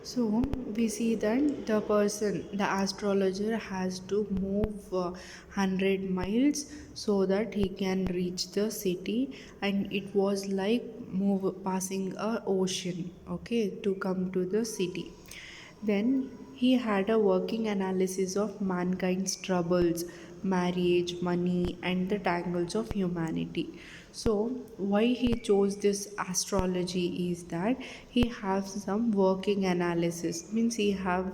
So we see that the astrologer has to move 100 miles so that he can reach the city, and it was like passing a ocean, okay, to come to the city. Then he had a working analysis of mankind's troubles, marriage, money, and the tangles of humanity. So, why he chose this astrology is that he has some working analysis. Means he have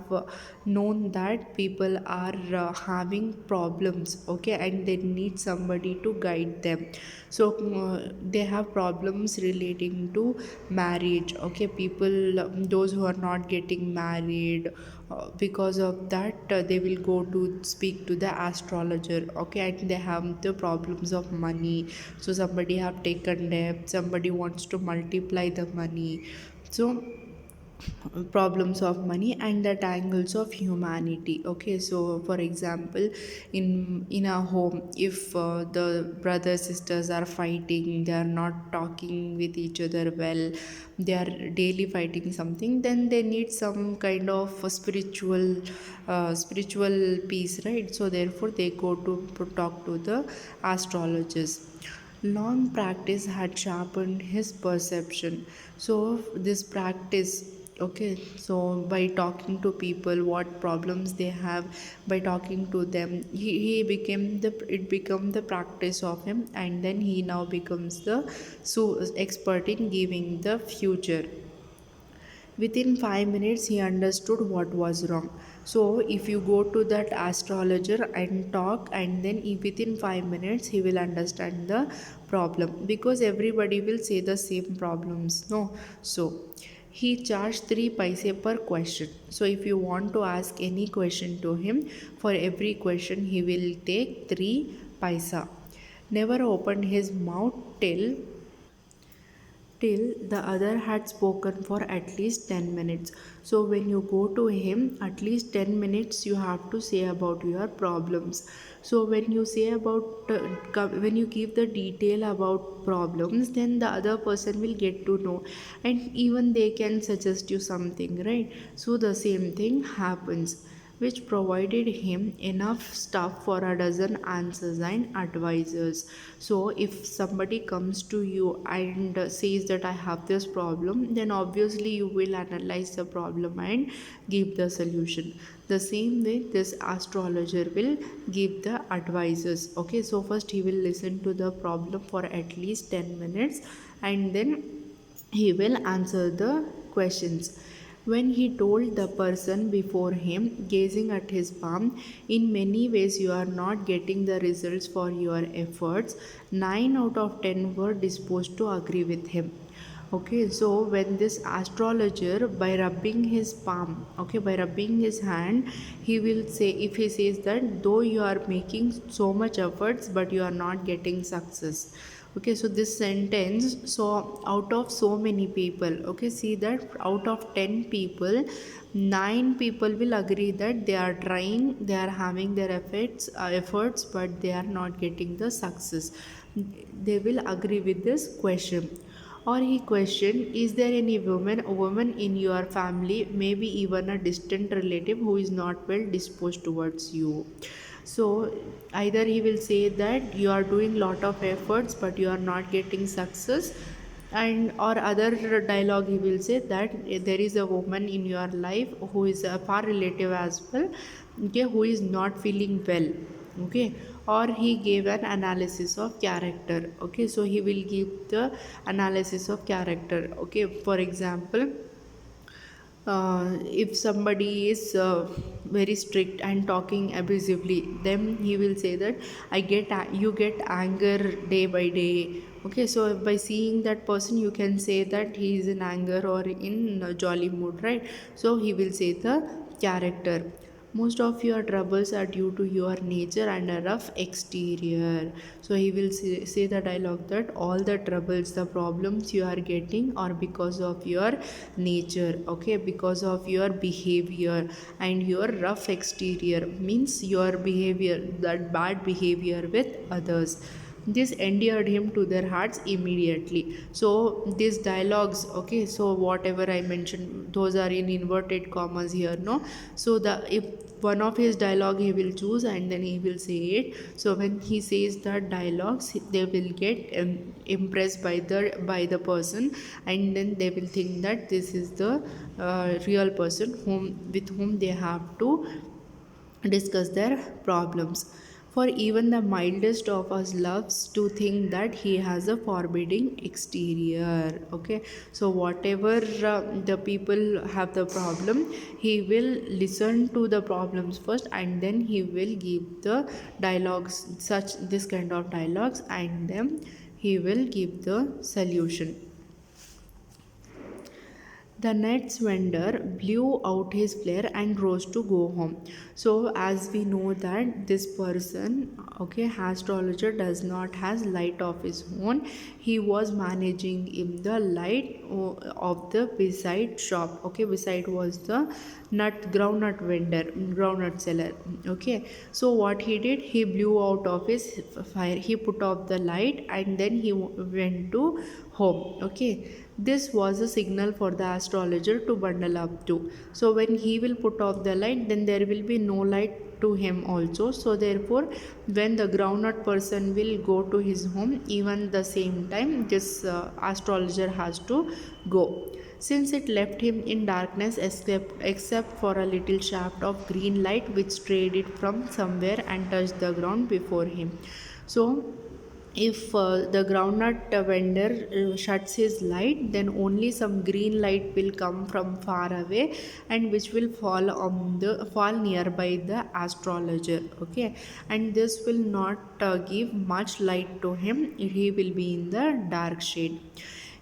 known that people are having problems, okay, and they need somebody to guide them. So they have problems relating to marriage, okay, people, those who are not getting married, because of that they will go to speak to the astrologer, okay, and they have the problems of money. So somebody have taken debt, somebody wants to multiply the money. So problems of money and the tangles of humanity, okay. So for example, in a home, if the brothers sisters are fighting, they are not talking with each other well, they are daily fighting something, then they need some kind of a spiritual peace, right? So therefore they go to talk to the astrologers. Long practice had sharpened his perception. So this practice, okay, so by talking to people what problems they have, by talking to them, he became the it became the practice of him, and then he now becomes the expert in giving the future. Within 5 minutes, he understood what was wrong. So, if you go to that astrologer and talk, and then within 5 minutes, he will understand the problem, because everybody will say the same problems. No, so he charged 3 paise per question. So, if you want to ask any question to him, for every question, he will take 3 paisa. Never opened his mouth till the other had spoken for at least 10 minutes. So when you go to him, at least 10 minutes you have to say about your problems. So when you say about when you give the detail about problems, then the other person will get to know, and even they can suggest you something, right? So the same thing happens, which provided him enough stuff for a dozen answers and advisors. So, if somebody comes to you and says that I have this problem, then obviously you will analyze the problem and give the solution. The same way, this astrologer will give the advices. Okay, so first he will listen to the problem for at least 10 minutes, and then he will answer the questions. When he told the person before him, gazing at his palm, in many ways you are not getting the results for your efforts, 9 out of 10 were disposed to agree with him. Okay, so when this astrologer, by rubbing his palm, okay, by rubbing his hand, he will say, if he says that though you are making so much efforts but you are not getting success. Okay, so this sentence, so out of so many people, okay, see that out of 10 people, 9 people will agree that they are trying, they are having their efforts, but they are not getting the success. They will agree with this question. Or he questioned, is there any woman in your family, maybe even a distant relative, who is not well disposed towards you? So either he will say that you are doing lot of efforts but you are not getting success, and or other dialogue he will say that there is a woman in your life who is a far relative as well, okay, who is not feeling well, okay. Or he gave an analysis of character, okay, so he will give the analysis of character, okay. For example, if somebody is very strict and talking abusively, then he will say that you get anger day by day, okay. So by seeing that person you can say that he is in anger or in a jolly mood, right? So he will say the character. Most of your troubles are due to your nature and a rough exterior. So he will say the dialogue that all the troubles, the problems you are getting are because of your nature, okay, because of your behavior. And your rough exterior means your behavior, that bad behavior with others. This endeared him to their hearts immediately. So these dialogues, okay, so whatever I mentioned, those are in inverted commas here, no? So the if one of his dialogue he will choose and then he will say it. So when he says that dialogues, they will get impressed by the person, and then they will think that this is the real person with whom they have to discuss their problems. For even the mildest of us loves to think that he has a forbidding exterior. Okay, so whatever the people have the problem, he will listen to the problems first, and then he will give the dialogues, such this kind of dialogues, and then he will give the solution. The Nets vendor blew out his flare and rose to go home. So as we know that this person, okay, astrologer does not has light of his own. He was managing in the light of the beside shop. Okay, beside was the groundnut vendor, groundnut seller. Okay, so what he did, he blew out of his fire. He put off the light and then he went to home. Okay, this was a signal for the astrologer to bundle up too. So when he will put off the light, then there will be no light to him also. So therefore, when the groundnut person will go to his home, even the same time, this astrologer has to go. Since it left him in darkness except for a little shaft of green light which strayed it from somewhere and touched the ground before him. So if the groundnut vendor shuts his light, then only some green light will come from far away, and which will fall nearby the astrologer. Okay, and this will not give much light to him. He will be in the dark shade.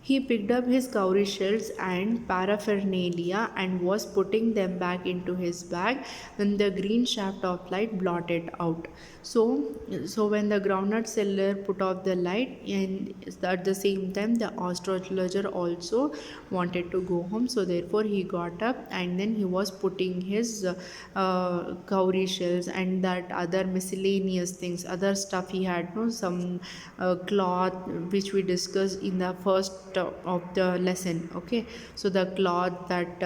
He picked up his cowrie shells and paraphernalia and was putting them back into his bag when the green shaft of light blotted out. So when the groundnut seller put off the light, and at the same time the astrologer also wanted to go home, so therefore he got up and then he was putting his cowrie shells and that other miscellaneous things, other stuff he had, no, some cloth which we discussed in the first of the lesson. Okay, so the cloth, that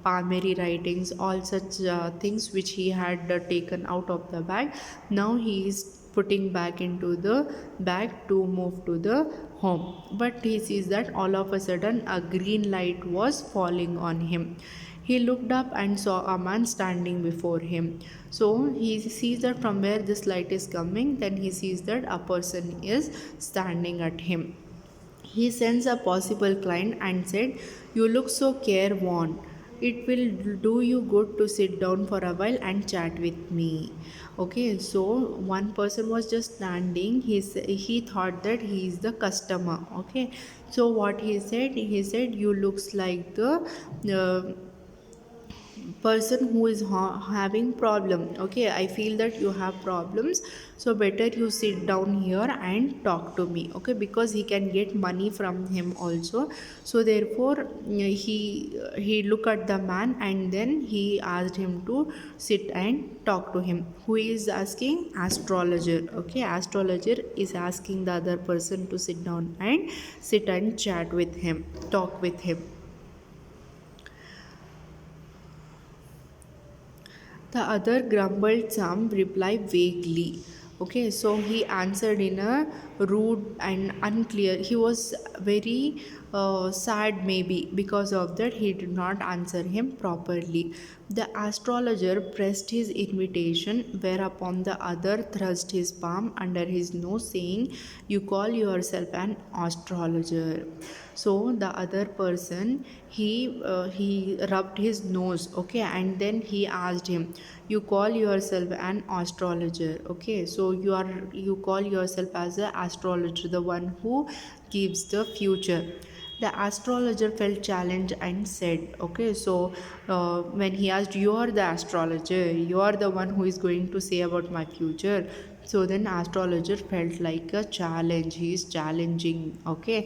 palmary writings, all such things which he had taken out of the bag, now he is putting back into the bag to move to the home. But he sees that all of a sudden a green light was falling on him. He looked up and saw a man standing before him. So he sees that from where this light is coming, then he sees that a person is standing at him. He sends a possible client and said, "You look so careworn. It will do you good to sit down for a while and chat with me." Okay, so one person was just standing. He thought that he is the customer. Okay, so what he said, "You looks like the uh, person who is having problem. Okay, I feel that you have problems, so better you sit down here and talk to me." Okay, because he can get money from him also. So therefore he looked at the man and then he asked him to sit and talk to him. Who is asking? Astrologer. Okay, astrologer is asking the other person to sit down and sit and chat with him, talk with him. The other grumbled some reply vaguely. Okay, so he answered in a rude and unclear. He was very sad, maybe because of that, he did not answer him properly. The astrologer pressed his invitation, whereupon the other thrust his palm under his nose, saying, "You call yourself an astrologer." So the other person, he rubbed his nose. Okay, and then he asked him, "You call yourself an astrologer? Okay, so you call yourself as an astrologer, the one who gives the future." The astrologer felt challenged and said, okay, so when he asked, "You are the astrologer, you are the one who is going to say about my future." So then astrologer felt like a challenge. He is challenging. Okay,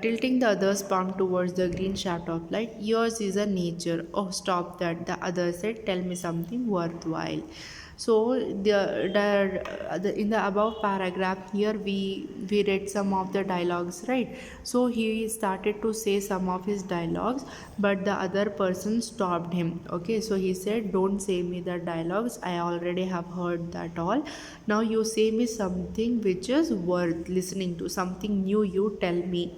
tilting the other's palm towards the green shaft of light. "Yours is a nature." "Oh, stop that," the other said. "Tell me something worthwhile." So in the above paragraph here we read some of the dialogues, right? So he started to say some of his dialogues, but the other person stopped him. Okay, so he said, don't say me the dialogues, I already have heard that all. Now you say me something which is worth listening to, something new you tell me.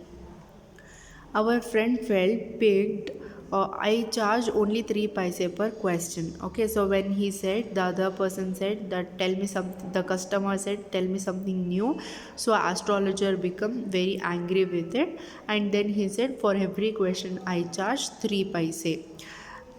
Our friend felt picked. I charged only 3 paise per question. Okay, so when he said, the other person said that tell me something, the customer said tell me something new. So astrologer become very angry with it, and then he said, for every question I charge 3 paise,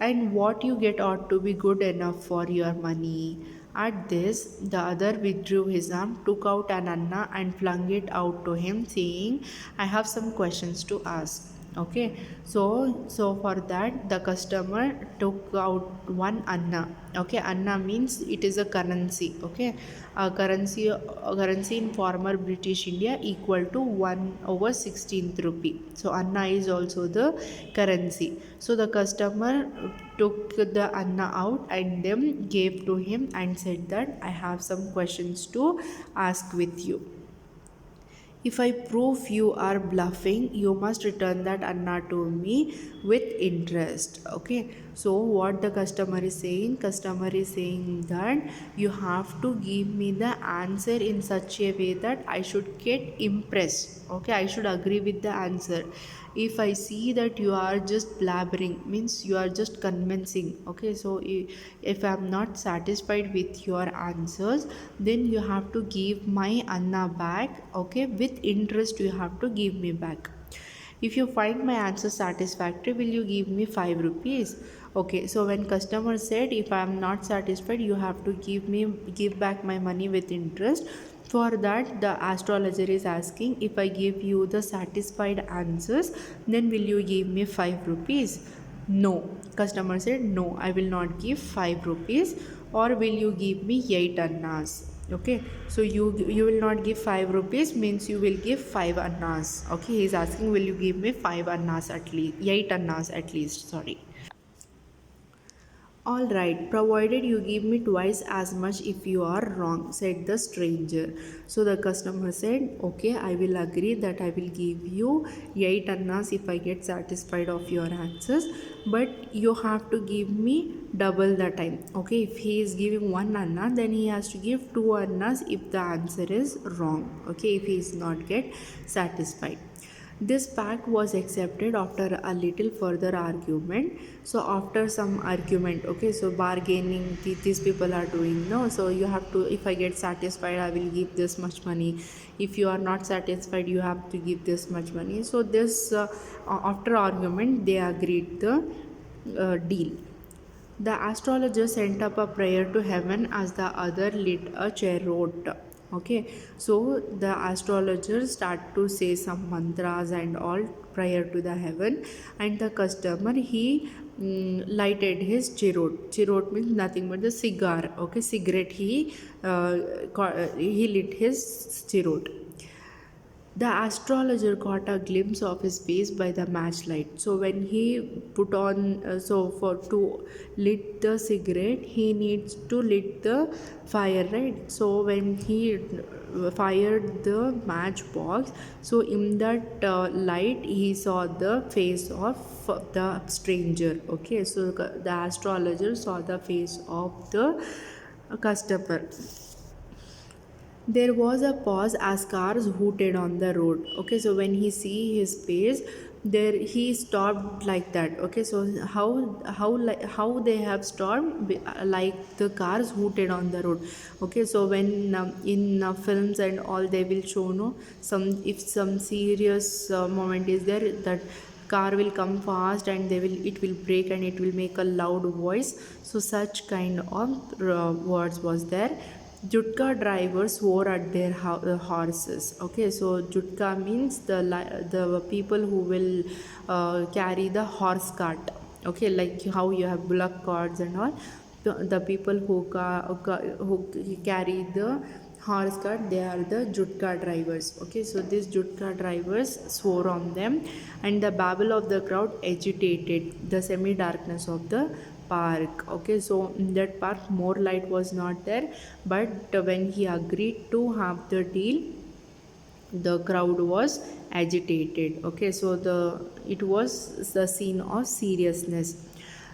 and what you get ought to be good enough for your money. At this, the other withdrew his arm, took out an anna, and flung it out to him, saying, I have some questions to ask. Okay, so for that, the customer took out one anna. Okay, anna means it is a currency. Okay, a currency in former British India equal to 1 over 16th rupee. So anna is also the currency. So the customer took the anna out and then gave to him and said that I have some questions to ask with you. If I prove you are bluffing, you must return that anna to me with interest. Okay. So what the customer is saying? Customer is saying that you have to give me the answer in such a way that I should get impressed. Okay. I should agree with the answer. If I see that you are just blabbering, means you are just convincing. Okay, so if I'm not satisfied with your answers, then you have to give my anna back. Okay, with interest you have to give me back. If you find my answer satisfactory, will you give me 5 rupees? Okay, so when customer said if I am not satisfied, you have to give back my money with interest. For that, the astrologer is asking, if I give you the satisfied answers, then will you give me 5 rupees? No. Customer said, no, I will not give 5 rupees. Or will you give me 8 annas? Okay, so you will not give 5 rupees means you will give 5 annas. Okay, he is asking, will you give me 5 annas at least, 8 annas at least, sorry. All right, provided you give me twice as much if you are wrong, said the stranger. So the customer said, okay, I will agree that I will give you 8 annas if I get satisfied of your answers, but you have to give me double the time. Okay, if he is giving 1 anna, then he has to give 2 annas if the answer is wrong. Okay, if he is not get satisfied. This pact was accepted after a little further argument. So after some argument, okay, so bargaining these people are doing, no, so you have to, if I get satisfied, I will give this much money. If you are not satisfied, you have to give this much money. So this after argument, they agreed the deal. The astrologer sent up a prayer to heaven as the other lit a chariot. Okay, so the astrologer start to say some mantras and all prior to the heaven, and the customer he lighted his chariot. Chariot means nothing but the cigar. Okay, cigarette he lit his chariot. The astrologer caught a glimpse of his face by the matchlight. So when he put on, so for to lit the cigarette, he needs to lit the fire, right? So when he fired the matchbox, so in that light, he saw the face of the stranger. Okay, so the astrologer saw the face of the customer. There was a pause as cars hooted on the road. Okay, so when he see his face, there he stopped like that. Okay, so how they have stopped, like the cars hooted on the road. Okay, so when in films and all, they will show, no, some, if some serious moment is there, that car will come fast and it will brake and it will make a loud voice. So such kind of words was there. Jutka drivers swore at their horses. Okay, so jutka means the people who will carry the horse cart. Okay, like how you have bullock carts and all. The people who carry the horse cart, they are the jutka drivers. Okay, so these jutka drivers swore on them, and the babble of the crowd agitated the semi darkness of the park. Okay, so in that park more light was not there, but when he agreed to have the deal, the crowd was agitated. Okay, so it was the scene of seriousness.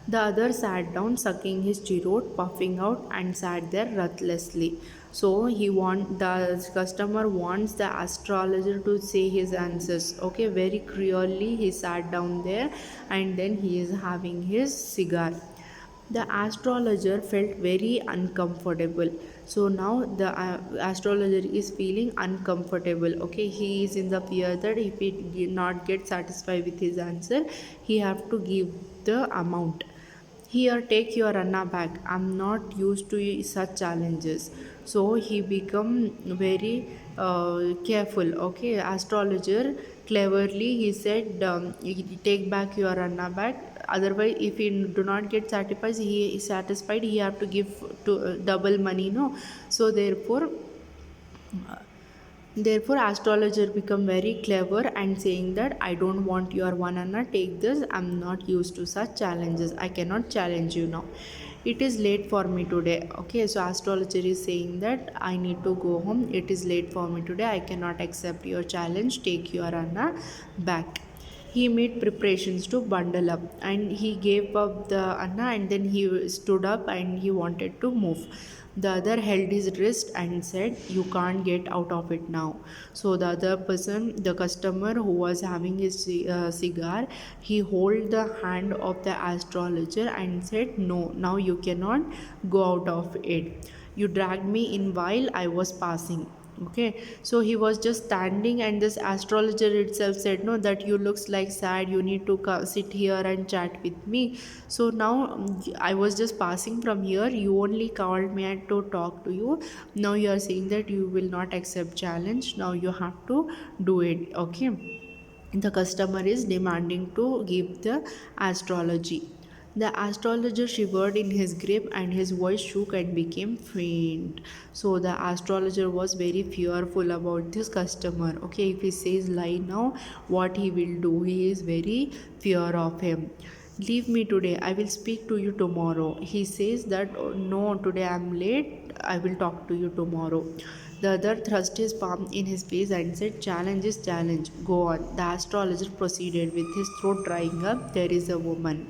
The other sat down, sucking his cheroot, puffing out, and sat there breathlessly. So the customer wants the astrologer to say his answers. Okay, very clearly he sat down there, and then he is having his cigar. The astrologer felt very uncomfortable. So now the astrologer is feeling uncomfortable. Okay, he is in the fear that if he did not get satisfied with his answer, he have to give the amount. Here, take your Anna back. I'm not used to such challenges. So he become very careful. Okay, astrologer cleverly he said, take back your Anna back. Otherwise, if he do not get satisfied, he is satisfied. He have to give to double money. No, so therefore, astrologer become very clever and saying that I don't want your one Anna, take this. I'm not used to such challenges. I cannot challenge you now. It is late for me today. Okay, so astrologer is saying that I need to go home. It is late for me today. I cannot accept your challenge. Take your Anna back. He made preparations to bundle up, and he gave up the Anna, and then he stood up and he wanted to move. The other held his wrist and said, you can't get out of it now. So the other person, the customer who was having his cigar, he hold the hand of the astrologer and said, no, now you cannot go out of it. You dragged me in while I was passing. Okay, so he was just standing, and this astrologer itself said, no, that you looks like sad, you need to sit here and chat with me. So now I was just passing from here, you only called me and to talk to you. Now you are saying that you will not accept challenge, now you have to do it. Okay, the customer is demanding to give the astrology. The astrologer shivered in his grip, and his voice shook and became faint. So the astrologer was very fearful about this customer. Okay, if he says lie now, what he will do? He is very fear of him. Leave me today. I will speak to you tomorrow. He says that, "Oh, no, today I am late. I will talk to you tomorrow." The other thrust his palm in his face and said, challenge is challenge. Go on. The astrologer proceeded with his throat drying up. There is a woman.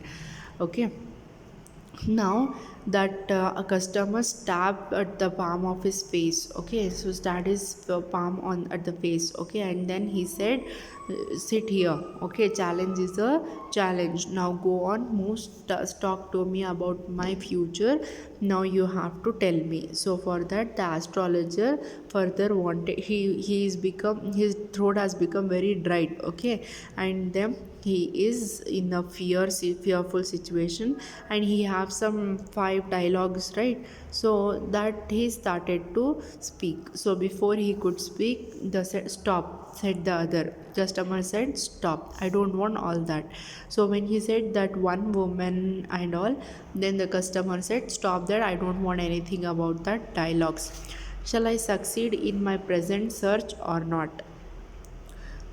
Okay, now that a customer stabbed at the palm of his face. Okay, so stabbed his palm on at the face. Okay, and then he said, sit here. Okay, challenge is a challenge. Now go on, move, talk to me about my future. Now you have to tell me. So for that, the astrologer further wanted, he is become, his throat has become very dried. Okay, and then he is in a fearful situation, and he have some five dialogues, right? So that he started to speak. So before he could speak, the stop, said the other customer, said stop, I don't want all that. So when he said that one woman and all, then the customer said, stop that, I don't want anything about that dialogues. Shall I succeed in my present search or not?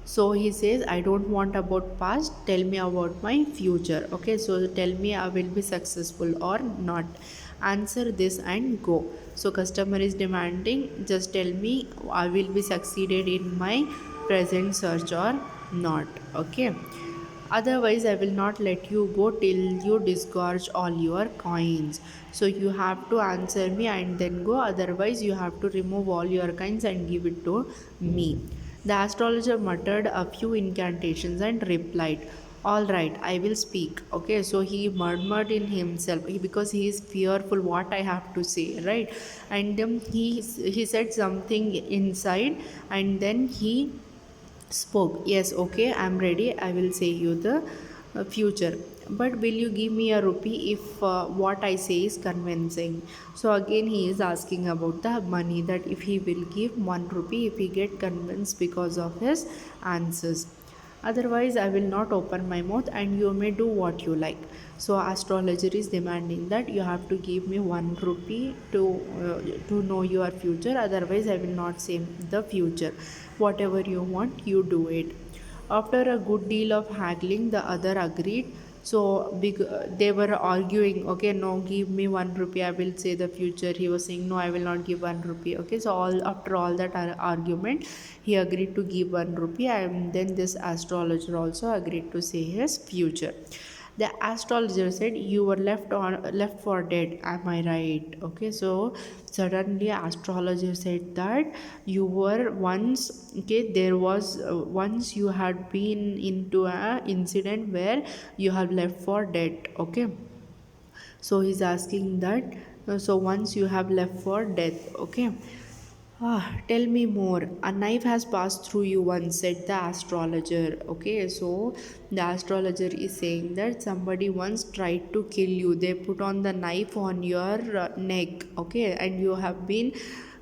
So he says, I don't want about past, tell me about my future. Okay, so tell me I will be successful or not. Answer this and go. So customer is demanding, just tell me I will be succeeded in my present search or not. Okay, otherwise I will not let you go till you disgorge all your coins. So you have to answer me and then go, otherwise you have to remove all your coins and give it to me. The astrologer muttered a few incantations and replied, all right, I will speak. Okay, so he murmured in himself, because he is fearful what I have to say, right? And he said something inside, and then he spoke. Yes, okay, I'm ready. I will say you the future. But will you give me a rupee if what I say is convincing? So again, he is asking about the money, that if he will give 1 rupee if he get convinced because of his answers. Otherwise, I will not open my mouth and you may do what you like. So astrologer is demanding that you have to give me 1 rupee to know your future. Otherwise, I will not say the future. Whatever you want, you do it. After a good deal of haggling, the other agreed. So they were arguing, okay, no, give me 1 rupee, I will say the future. He was saying, no, I will not give 1 rupee. Okay, so all after all that argument, he agreed to give 1 rupee, and then this astrologer also agreed to say his future. The astrologer said, you were left for dead, am I right? Okay, so suddenly astrologer said that you were once, okay, there was once you had been into a incident where you have left for dead. Okay, so he's asking that, so once you have left for death. Okay, tell me more. A knife has passed through you once, said the astrologer. Okay, so the astrologer is saying that somebody once tried to kill you. They put on the knife on your neck, okay, and you have been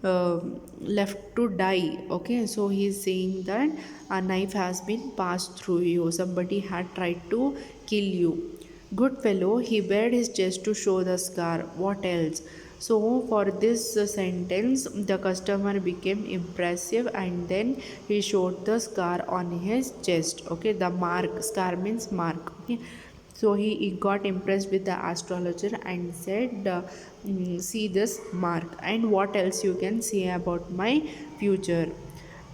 uh, left to die. Okay, so he's saying that a knife has been passed through you. Somebody had tried to kill you. Good fellow, he bared his chest to show the scar. What else? So, for this sentence, the customer became impressive and then he showed the scar on his chest. Okay, the mark, scar means mark. Okay, so he got impressed with the astrologer and said, see this mark, and what else you can say about my future?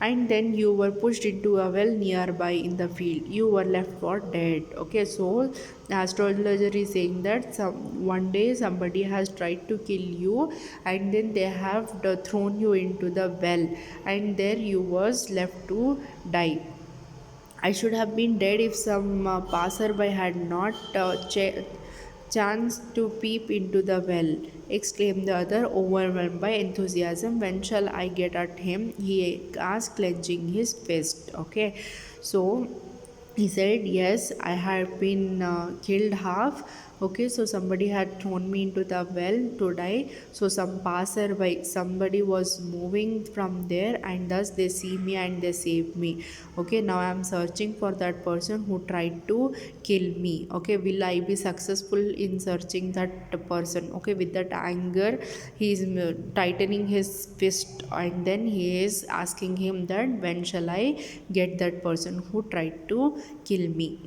And then you were pushed into a well nearby in the field, you were left for dead. Okay, so the astrologer is saying that one day somebody has tried to kill you, and then they have thrown you into the well, and there you was left to die. I should have been dead if some passerby had not chanced to peep into the well, exclaimed the other, overwhelmed by enthusiasm. When shall I get at him? He asked, clenching his fist. Okay, so he said, yes, I had been killed half. Okay, so somebody had thrown me into the well to die. So some passerby, somebody was moving from there, and thus they see me and they save me. Okay, now I am searching for that person who tried to kill me. Okay, will I be successful in searching that person? Okay, with that anger, he is tightening his fist, and then he is asking him that when shall I get that person who tried to kill me.